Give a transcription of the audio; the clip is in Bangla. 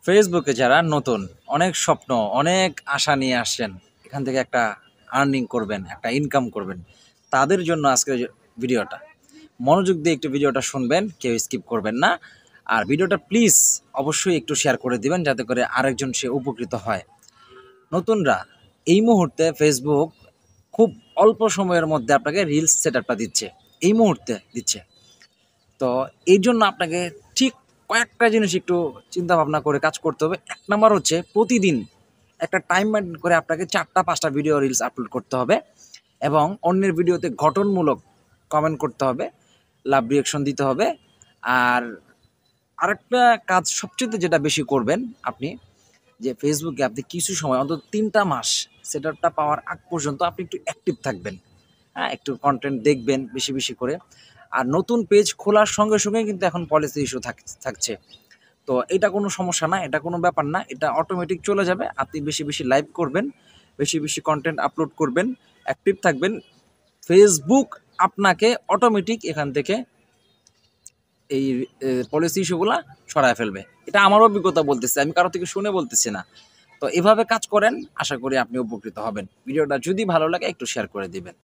ফেসবুকে যারা নতুন, অনেক স্বপ্ন, অনেক আশা নিয়ে আসছেন, এখান থেকে একটা আর্নিং করবেন, একটা ইনকাম করবেন, তাদের জন্য আজকের ভিডিওটা। মনোযোগ দিয়ে একটু ভিডিওটা শুনবেন, কেউ স্কিপ করবেন না। আর ভিডিওটা প্লিজ অবশ্যই একটু শেয়ার করে দিবেন, যাতে করে আরেকজন সে উপকৃত হয়। নতুনরা এই মুহূর্তে ফেসবুক খুব অল্প সময়ের মধ্যে আপনাকে রিলস সেটআপটা দিচ্ছে, এই মুহূর্তে দিচ্ছে। তো এই জন্য আপনাকে ঠিক কয়েকটা জিনিস একটু চিন্তা ভাবনা করে কাজ করতে হবে। ১ নাম্বার হচ্ছে প্রতিদিন একটা টাইম মেইনটেইন করে আপনাকে ৪টা ৫টা ভিডিও রিলস আপলোড করতে হবে এবং অন্যের ভিডিওতে গঠনমূলক কমেন্ট করতে হবে, লাভ রিঅ্যাকশন দিতে হবে। আর আরেকটা কাজ সবচাইতে যেটা বেশি করবেন আপনি, যে ফেসবুকে আপনি কিছু সময় অন্তত ৩টা মাস সেটআপটা পাওয়ার আগ পর্যন্ত আপনি একটু অ্যাক্টিভ থাকবেন। হ্যাঁ, একটু কন্টেন্ট দেখবেন বেশি, বেশি করে। আর নতুন পেজ খোলার সঙ্গে, সঙ্গে কিন্তু এখন পলিসি ইস্যু থাকছে। তো এটা কোনো সমস্যা না, এটা কোনো ব্যাপার না। এটা অটোমেটিক চলে যাবে। আপনি বেশি, বেশি লাইভ করবেন, বেশি, বেশি কনটেন্ট আপলোড করবেন, অ্যাক্টিভ থাকবেন। ফেসবুক আপনাকে অটোমেটিক এখান থেকে এই পলিসি ইস্যুগুলা সরায় ফেলবে। এটা আমার অভিজ্ঞতা বলতেছে, আমি কারো থেকে শুনে বলতেছি না। তো এভাবে কাজ করেন, আশা করি আপনি উপকৃত হবেন। ভিডিওটা যদি ভালো লাগে একটু শেয়ার করে দিবেন।